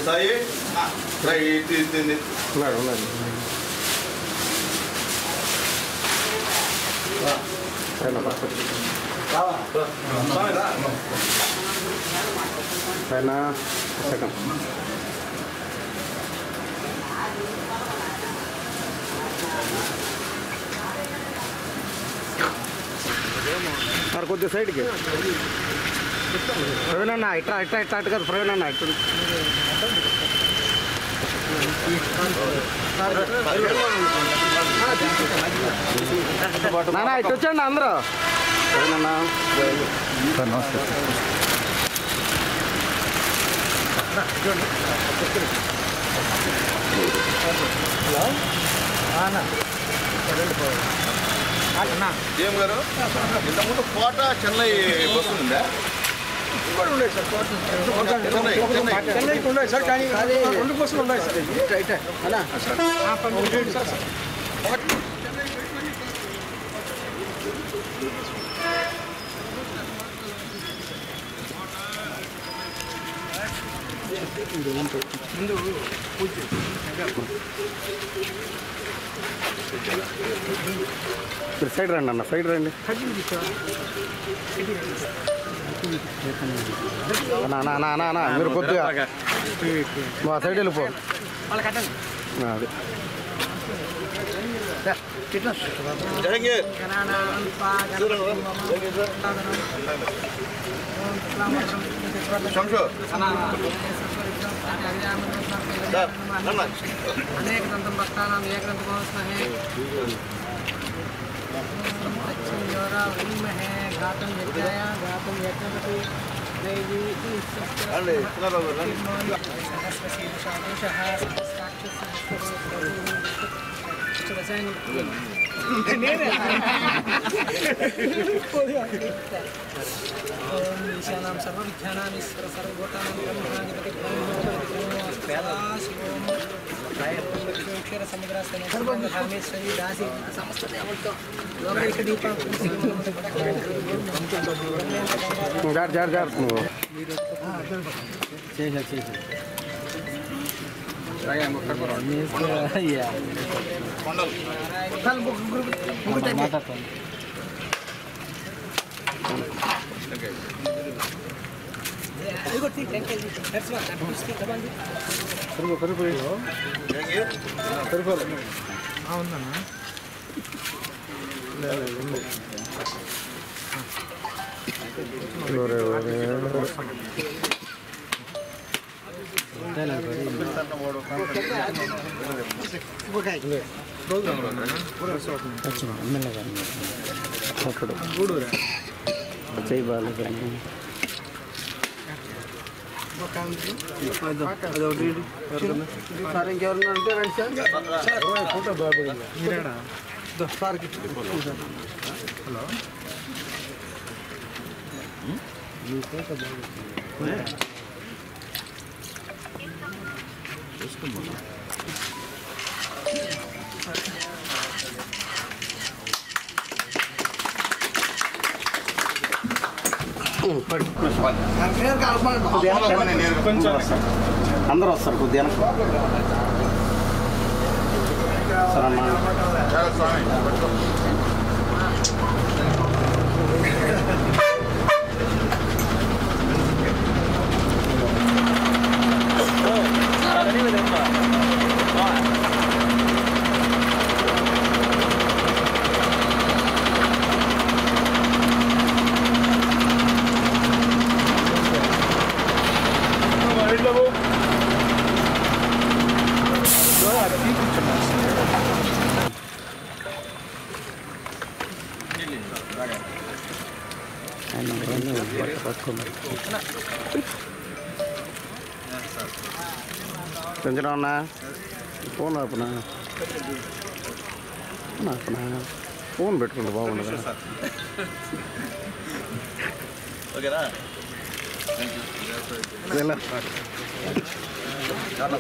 సాయి ఉన్నాడు ఉన్నాడు పైన సెకండ్ మరి కొద్దిగా సైడ్కి ప్రవీణ్ అన్న ఇట్లా ఇట్లా ఇట్లా అటు కదా ప్రవీణ్ అన్న ఇటు నాన్న ఇటు వచ్చండి అందరూ ప్రవీణ్ అన్న నమస్తే ఏం గారు ఇంతకుముందు కోట చెన్నై బస్సు ఉందా చెన్నైకి ఉన్నాయి సార్ కానీ 2 బస్సులు ఉన్నాయి సార్ ముందు పూజ సైడ్ రండి అన్న సైడ్ రండి మీరు కొద్దిగా మా సైడ్ వెళ్ళిపో అది अनेक दंतम भक्तानां एकदंतमस्महे अच्छोरा उम है घातम यज्ञाया घातम यज्ञपति देवी अरे चलो बाबू सरस्वती शादुषः ईशानां सर्वविद्यानां ईश्वर सर्वभूतानां ब्रह्माधिपति क्षीर समुद्रास्तेश्वरी दासी समस्त लोकैक दीपा అందరూ వస్తారు కొద్దిగా పెంచడం ఫోన్ ఆపనా ఫోన్ పెట్టుకుంటే బాగుండదు ఓకేనా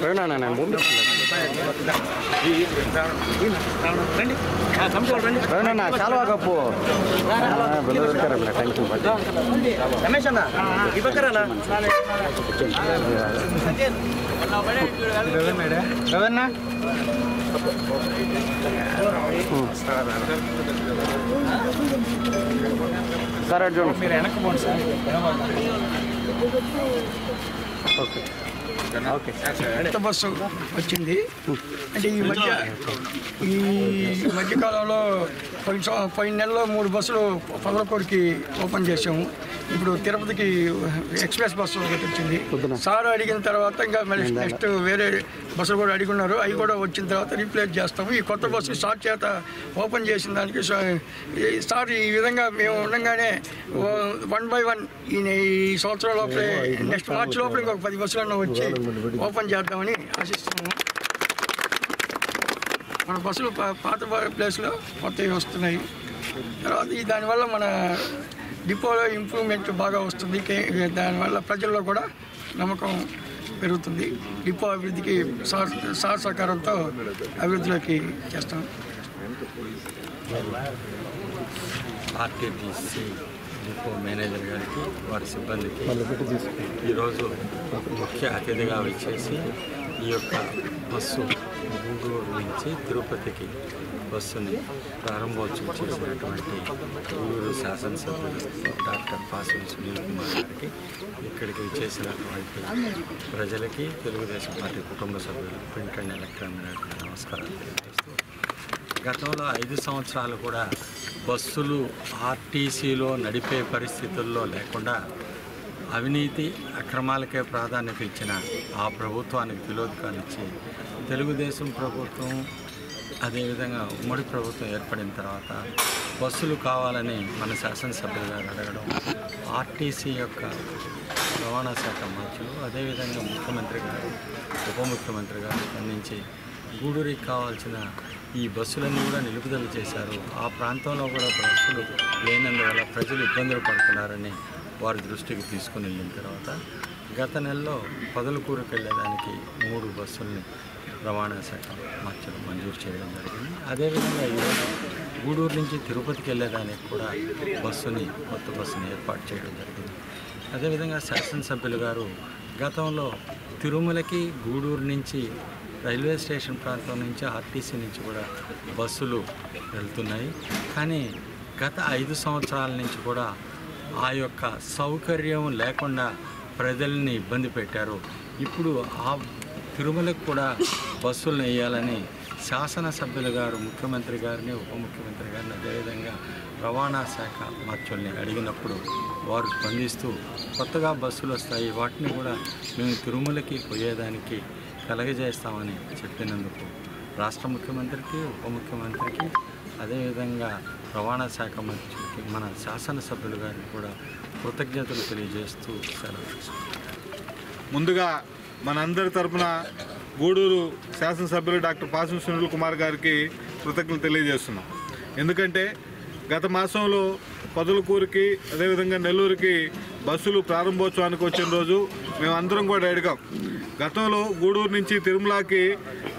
రవినా నేను రవినా చాలా కప్పు వెళ్తారు టెన్షన్ పట్టి రమేష్ అన్న ఇవ్వకరానా రవన్నా సార్ అర్జున్ మీరు వెనక్కి పోండి సార్. ఓకే ఓకే కొత్త బస్సు వచ్చింది అంటే ఈ మధ్యకాలంలో పోయిన నెలలో 3 బస్సులు పొదలకూరుకి ఓపెన్ చేసాము. ఇప్పుడు తిరుపతికి ఎక్స్ప్రెస్ బస్సు ఒకటి వచ్చింది. సార్ అడిగిన తర్వాత ఇంకా మళ్ళీ నెక్స్ట్ వేరే బస్సులు కూడా అడిగిన్నారు. అవి కూడా వచ్చిన తర్వాత రీప్లేస్ చేస్తాము. ఈ కొత్త బస్సు సార్ చేత ఓపెన్ చేసిన దానికి సార్ ఈ విధంగా మేము ఉండగానే 1 by 1 ఈ సంవత్సరం లోపలే నెక్స్ట్ మార్చి లోపల ఇంకొక 10 బస్సులన్నా వచ్చి ఓపెన్ చేద్దామని ఆశిస్తున్నాము. మన బస్సులు పాత ప్లేస్లో కొత్తవి వస్తున్నాయి. తర్వాత దానివల్ల మన డిపోలో ఇంప్రూవ్మెంట్ బాగా వస్తుంది. దానివల్ల ప్రజల్లో కూడా నమ్మకం పెరుగుతుంది. డిపో అభివృద్ధికి సార్ సహకారంతో అభివృద్ధిలోకి చేస్తాం. ఆర్టీటీసీ డిపో మేనేజర్ గారికి వారి సిబ్బందికి ఈరోజు ముఖ్య అతిథిగా వచ్చేసి ఈ యొక్క బస్సు గూడూరు నుంచి తిరుపతికి బస్సుని ప్రారంభోత్సవం చేసినటువంటి గూడూరు శాసనసభ్యులు డాక్టర్ పాసం సునీల్ కుమార్ గారికి, ఇక్కడికి చేసినటువంటి ప్రజలకి, తెలుగుదేశం పార్టీ కుటుంబ సభ్యులు, ప్రింట్ అండ్ ఎలక్ట్రానిక్ మీడియాకి నమస్కారాలు తెలియజేస్తూ, గతంలో 5 సంవత్సరాలు కూడా బస్సులు ఆర్టీసీలో నడిపే పరిస్థితుల్లో లేకుండా అవినీతి అక్రమాలకే ప్రాధాన్యత ఇచ్చిన ఆ ప్రభుత్వానికి తిలోదకాలు ఇచ్చి తెలుగుదేశం ప్రభుత్వం అదేవిధంగా ఉమ్మడి ప్రభుత్వం ఏర్పడిన తర్వాత బస్సులు కావాలని మన శాసనసభ్యులు గారు అడగడం, ఆర్టీసీ యొక్క రవాణా శాఖ మంత్రులు అదేవిధంగా ముఖ్యమంత్రి గారు, ఉప ముఖ్యమంత్రి గారు స్పందించి గూడూరికి కావాల్సిన ఈ బస్సులన్నీ కూడా నిలుపుదల చేశారు. ఆ ప్రాంతంలో కూడా బస్సులు లేనందువల్ల ప్రజలు ఇబ్బందులు పడుతున్నారని వారి దృష్టికి తీసుకుని వెళ్ళిన తర్వాత గత నెలలో పొదలకూరుకు వెళ్ళేదానికి 3 బస్సుల్ని రవాణా శాఖ మంజూరు చేయడం జరిగింది. అదేవిధంగా ఈరోజు గూడూరు నుంచి తిరుపతికి వెళ్ళేదానికి కూడా కొత్త బస్సుని ఏర్పాటు చేయడం జరిగింది. అదేవిధంగా శాసనసభ్యులు గారు గతంలో తిరుమలకి గూడూరు నుంచి రైల్వే స్టేషన్ ప్రాంతం నుంచి ఆర్టీసీ నుంచి కూడా బస్సులు వెళ్తున్నాయి. కానీ గత 5 సంవత్సరాల నుంచి కూడా ఆ యొక్క సౌకర్యం లేకుండా ప్రజల్ని ఇబ్బంది పెట్టారు. ఇప్పుడు ఆ తిరుమలకు కూడా బస్సులను వేయాలని శాసనసభ్యులు గారు ముఖ్యమంత్రి గారిని, ఉప ముఖ్యమంత్రి గారిని, అదేవిధంగా రవాణా శాఖ మంత్రుల్ని అడిగినప్పుడు వారు స్పందిస్తూ కొత్తగా బస్సులు వస్తాయి, వాటిని కూడా మేము తిరుమలకి పోయేదానికి కలగజేస్తామని చెప్పినందుకు రాష్ట్ర ముఖ్యమంత్రికి, ఉప ముఖ్యమంత్రికి, అదేవిధంగా రవాణా శాఖ మంత్రికి, మన శాసనసభ్యులు గారిని కూడా కృతజ్ఞతలు తెలియజేస్తూ సెలవు తీసుకుంటాం. ముందుగా మనందరి తరపున గూడూరు శాసనసభ్యులు డాక్టర్ పాసం సునీల్ కుమార్ గారికి కృతజ్ఞతలు తెలియజేస్తున్నాం. ఎందుకంటే గత మాసంలో పొదలకూరుకి అదేవిధంగా నెల్లూరుకి బస్సులు ప్రారంభోత్సవానికి వచ్చిన రోజు మేమందరం కూడా అడిగాం. గతంలో గూడూరు నుంచి తిరుమలకి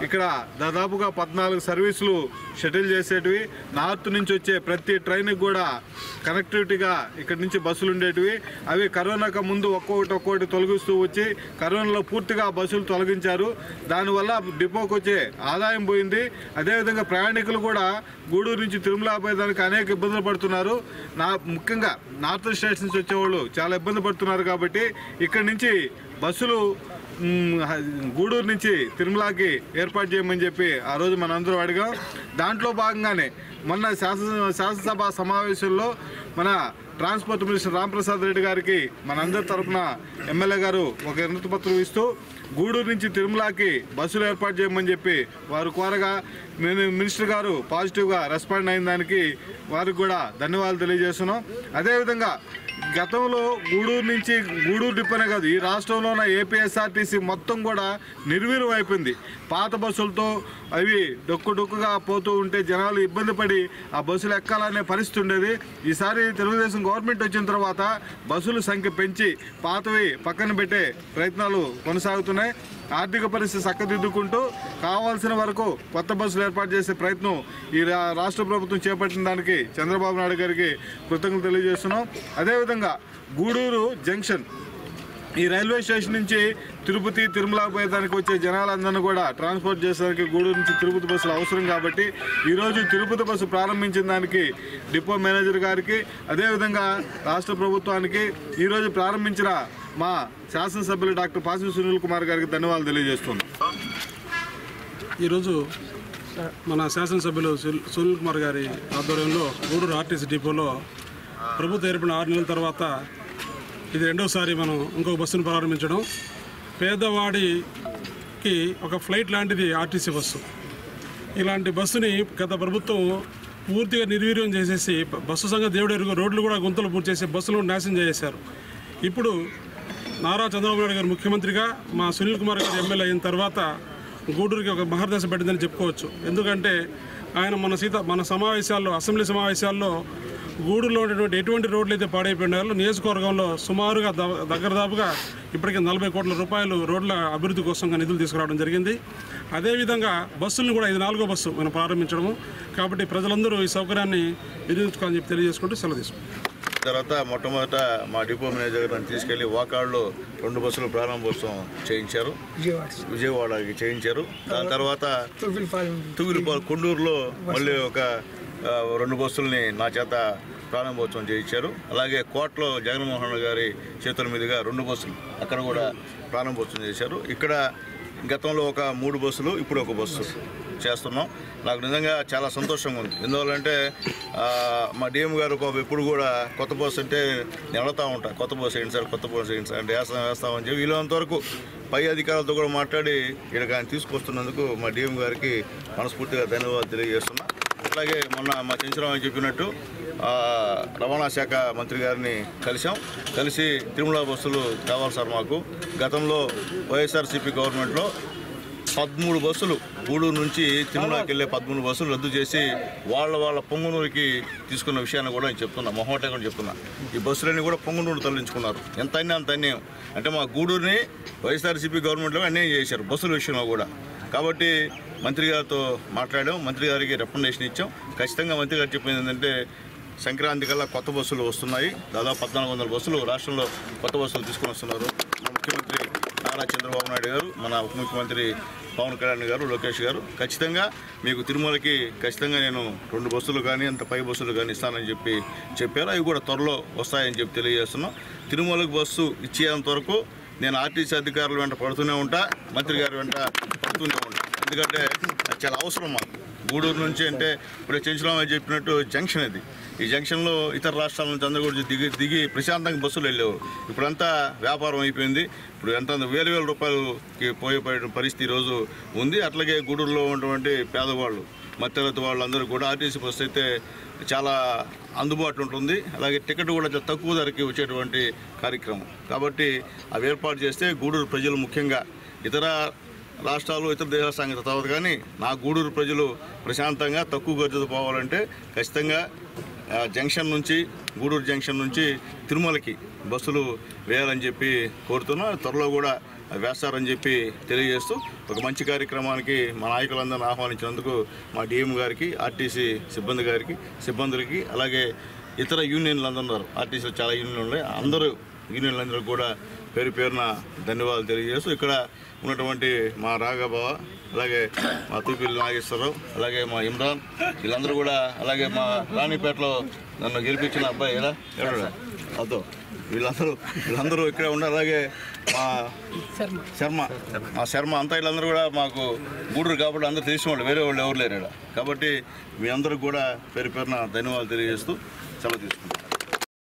ఇక్కడ దాదాపుగా 14 సర్వీసులు షటిల్ చేసేటివి. నార్త్ నుంచి వచ్చే ప్రతి ట్రైన్కి కూడా కనెక్టివిటీగా ఇక్కడ నుంచి బస్సులు ఉండేటివి. అవి కరోనాకు ముందు ఒక్కొక్కటి తొలగిస్తూ వచ్చి కరోనాలో పూర్తిగా బస్సులు తొలగించారు. దానివల్ల డిపోకి వచ్చే ఆదాయం పోయింది. అదేవిధంగా ప్రయాణికులు కూడా గూడూరు నుంచి తిరుమల పోయేదానికి అనేక ఇబ్బందులు పడుతున్నారు. ముఖ్యంగా నార్త్ స్టేట్స్ నుంచి వచ్చేవాళ్ళు చాలా ఇబ్బంది పడుతున్నారు. కాబట్టి ఇక్కడి నుంచి బస్సులు గూడూరు నుంచి తిరుమలకి ఏర్పాటు చేయమని చెప్పి ఆ రోజు మనందరం అడిగాం. దాంట్లో భాగంగానే మొన్న శాసనసభ సమావేశంలో మన ట్రాన్స్పోర్ట్ మినిస్టర్ రాంప్రసాద్ రెడ్డి గారికి మనందరి తరఫున ఎమ్మెల్యే గారు ఒక వినతి పత్రం ఇస్తూ గూడూరు నుంచి తిరుమలకి బస్సులు ఏర్పాటు చేయమని చెప్పి వారు కోరగా మినిస్టర్ గారు పాజిటివ్గా రెస్పాండ్ అయిన దానికి వారికి కూడా ధన్యవాదాలు తెలియజేస్తున్నాం. అదేవిధంగా గతంలో గూడూరు డిపోనే కాదు, ఈ రాష్ట్రంలో ఉన్న ఏపీఎస్ఆర్టీసీ మొత్తం కూడా నిర్వీర్యం అయిపోయింది. పాత బస్సులతో అవి డొక్కుగా పోతూ ఉంటే జనాలు ఇబ్బంది పడి ఆ బస్సులు ఎక్కాలనే పరిస్థితి ఉండేది. ఈసారి తెలుగుదేశం గవర్నమెంట్ వచ్చిన తర్వాత బస్సుల సంఖ్య పెంచి పాతవి పక్కన పెట్టే ప్రయత్నాలు కొనసాగుతున్నాయి. ఆర్థిక పరిస్థితి చక్కదిద్దుకుంటూ కావాల్సిన వరకు కొత్త బస్సులు ఏర్పాటు చేసే ప్రయత్నం ఈ రాష్ట్ర ప్రభుత్వం చేపట్టిన దానికి చంద్రబాబు నాయుడు గారికి కృతజ్ఞతలు తెలియజేస్తున్నాం. అదేవిధంగా గూడూరు జంక్షన్ ఈ రైల్వే స్టేషన్ నుంచి తిరుపతి తిరుమల పోయేదానికి వచ్చే జనాలందరినీ కూడా ట్రాన్స్పోర్ట్ చేసేదానికి గూడూరు నుంచి తిరుపతి బస్సులు అవసరం కాబట్టి ఈరోజు తిరుపతి బస్సు ప్రారంభించిన దానికి డిపో మేనేజర్ గారికి అదేవిధంగా రాష్ట్ర ప్రభుత్వానికి ఈరోజు ప్రారంభించిన మా శాసనసభ్యులు డాక్టర్ పాసం సునీల్ కుమార్ గారికి ధన్యవాదాలు తెలియజేస్తున్నాం. ఈరోజు మన శాసనసభ్యులు సునీల్ కుమార్ గారి ఆధ్వర్యంలో గూడూరు ఆర్టీసీ డిపోలో ప్రభుత్వం ఏర్పడిన 6 నెలల తర్వాత ఇది రెండోసారి మనం ఇంకొక బస్సును ప్రారంభించడం. పేదవాడికి ఒక ఫ్లైట్ లాంటిది ఆర్టీసీ బస్సు. ఇలాంటి బస్సుని గత ప్రభుత్వం పూర్తిగా నిర్వీర్యం చేసేసి బస్సు సంఘం దేవుడు ఎరుగు రోడ్లు కూడా గుంతలు పూర్తి చేసి బస్సులు నాశనం చేసేశారు. ఇప్పుడు నారా చంద్రబాబు నాయుడు గారు ముఖ్యమంత్రిగా మా సునీల్ కుమార్ గారు ఎమ్మెల్యే అయిన తర్వాత గూడూరుకి ఒక మహర్దశ పెట్టిందని చెప్పుకోవచ్చు. ఎందుకంటే ఆయన మన సమావేశాల్లో అసెంబ్లీ సమావేశాల్లో గూడూరులో ఉన్నటువంటి ఎటువంటి రోడ్లు అయితే పాడైపోయినారో నియోజకవర్గంలో సుమారుగా దగ్గరదాపుగా ఇప్పటికే 40 కోట్ల రూపాయలు రోడ్ల అభివృద్ధి కోసం నిధులు తీసుకురావడం జరిగింది. అదేవిధంగా బస్సులను కూడా ఇది 4వ బస్సు మనం ప్రారంభించడము. కాబట్టి ప్రజలందరూ ఈ సౌకర్యాన్ని వినియోగించుకోవాలని చెప్పి తెలియజేసుకుంటూ సెలవు తీసుకుంటాం. తర్వాత మొట్టమొదట మా డిపో మేనేజర్ గారిని తీసుకెళ్లి వాకాడులో 2 బస్సులు ప్రారంభోత్సవం చేయించారు, విజయవాడకి చేయించారు. దాని తర్వాత తుగిలిపాలెం కొండూరులో మళ్ళీ ఒక 2 బస్సుల్ని నా చేత ప్రారంభోత్సవం చేయించారు. అలాగే కోటలో జగన్మోహన్ గారి చేతుల మీదుగా 2 బస్సులు అక్కడ కూడా ప్రారంభోత్సవం చేశారు. ఇక్కడ గతంలో ఒక 3 బస్సులు, ఇప్పుడు ఒక బస్సు చేస్తున్నాం. నాకు నిజంగా చాలా సంతోషంగా ఉంది. ఎందువల్లంటే మా డిఎం గారు ఎప్పుడు కూడా కొత్త బస్సు అంటే నేను అడుగుతూ ఉంటాను, కొత్త బస్సు ఏంటి సార్, కొత్త బస్సు ఏంటి సార్ అంటే వేస్తామని చెప్పి వీళ్ళంతవరకు పై అధికారులతో కూడా మాట్లాడి ఇక్కడికి ఆయన తీసుకొస్తున్నందుకు మా డిఎం గారికి మనస్ఫూర్తిగా ధన్యవాదాలు తెలియజేస్తున్నా. అలాగే మొన్న మా చంద్రరావు చెప్పినట్టు రవాణా శాఖ మంత్రి గారిని కలిసి తిరుమల బస్సులు కావాలి సార్ మాకు. గతంలో వైఎస్ఆర్సీపీ గవర్నమెంట్లో 13 బస్సులు గూడూరు నుంచి తిరుమలకి వెళ్ళే 13 బస్సులు రద్దు చేసి వాళ్ళ పొంగునూరుకి తీసుకున్న విషయాన్ని కూడా నేను చెప్తున్నా, మొహమాటంగా కూడా చెప్తున్నా. ఈ బస్సులన్నీ కూడా పొంగునూరు తరలించుకున్నారు. ఎంత అన్యాయం అంత అన్యాయం. అంటే మా గూడూరుని వైఎస్ఆర్సీపీ గవర్నమెంట్లో అన్యాయం చేశారు బస్సుల విషయంలో కూడా. కాబట్టి మంత్రి గారితో మాట్లాడాం, మంత్రి గారికి రికమెండేషన్ ఇచ్చాం. ఖచ్చితంగా మంత్రి గారు చెప్పింది ఏంటంటే సంక్రాంతి కల్లా కొత్త బస్సులు వస్తున్నాయి. దాదాపు 1400 బస్సులు రాష్ట్రంలో కొత్త బస్సులు తీసుకుని వస్తున్నారు. ముఖ్యమంత్రి నారా చంద్రబాబు నాయుడు గారు, మన ఉప ముఖ్యమంత్రి పవన్ కళ్యాణ్ గారు, లోకేష్ గారు ఖచ్చితంగా మీకు తిరుమలకి ఖచ్చితంగా నేను 2 బస్సులు కానీ అంత పై బస్సులు కానీ ఇస్తానని చెప్పారు. అవి కూడా త్వరలో వస్తాయని చెప్పి తెలియజేస్తున్నాం. తిరుమలకి బస్సు ఇచ్చేంత వరకు నేను ఆర్టీసీ అధికారుల వెంట పడుతూనే ఉంటా, మంత్రి గారి వెంట పడుతూనే ఉంటా. ఎందుకంటే అది చాలా అవసరం మాకు. గూడూరు నుంచి అంటే ఇప్పుడు చంద్రబాబు చెప్పినట్టు జంక్షన్ ఇది. ఈ జంక్షన్లో ఇతర రాష్ట్రాల నుంచి అందరూ కూడా దిగి ప్రశాంతంగా బస్సులు వెళ్ళేవారు. ఇప్పుడంతా వ్యాపారం అయిపోయింది. ఇప్పుడు ఎంత 1000 రూపాయలకి పోయే పరిస్థితి ఈరోజు ఉంది. అట్లాగే గూడూరులో ఉన్నటువంటి పేదవాళ్ళు, మధ్యతరగతి వాళ్ళందరూ కూడా ఆర్టీసీ బస్సు అయితే చాలా అందుబాటులో ఉంటుంది. అలాగే టికెట్ కూడా తక్కువ ధరకి వచ్చేటువంటి కార్యక్రమం. కాబట్టి అవి ఏర్పాటు చేస్తే గూడూరు ప్రజలు, ముఖ్యంగా ఇతర రాష్ట్రాలు ఇతర దేశాల సంగతి తర్వాత కానీ నా గూడూరు ప్రజలు ప్రశాంతంగా తక్కువ ఖర్చుతో పోవాలంటే ఖచ్చితంగా గూడూరు జంక్షన్ నుంచి తిరుమలకి బస్సులు వేయాలని చెప్పి కోరుతున్నా. త్వరలో కూడా వేస్తారని చెప్పి తెలియజేస్తూ ఒక మంచి కార్యక్రమానికి మా నాయకులందరినీ ఆహ్వానించినందుకు మా డిఎం గారికి, ఆర్టీసీ సిబ్బందులకి అలాగే ఇతర యూనియన్లు అందరూ ఉన్నారు. ఆర్టీసీలో చాలా యూనియన్లు ఉన్నాయి. అందరూ యూనియన్లందరూ కూడా పేరున ధన్యవాదాలు తెలియజేస్తూ ఇక్కడ ఉన్నటువంటి మా రాఘబావ, అలాగే మా తూపిల్లి నాగేశ్వరరావు, అలాగే మా ఇమ్రాన్, వీళ్ళందరూ కూడా, అలాగే మా రాణిపేటలో నన్ను గెలిపించిన అబ్బాయి అదో వీళ్ళందరూ ఇక్కడే ఉన్నారు. అలాగే మా శర్మ అంతా వీళ్ళందరూ కూడా మాకు గూడూరు కాబట్టి అందరూ తెలిసిన వాళ్ళు, వేరే వాళ్ళు ఎవరు లేరు. కాబట్టి మీ అందరికి కూడా పేరున ధన్యవాదాలు తెలియజేస్తూ సెలవు తీసుకుంటాం.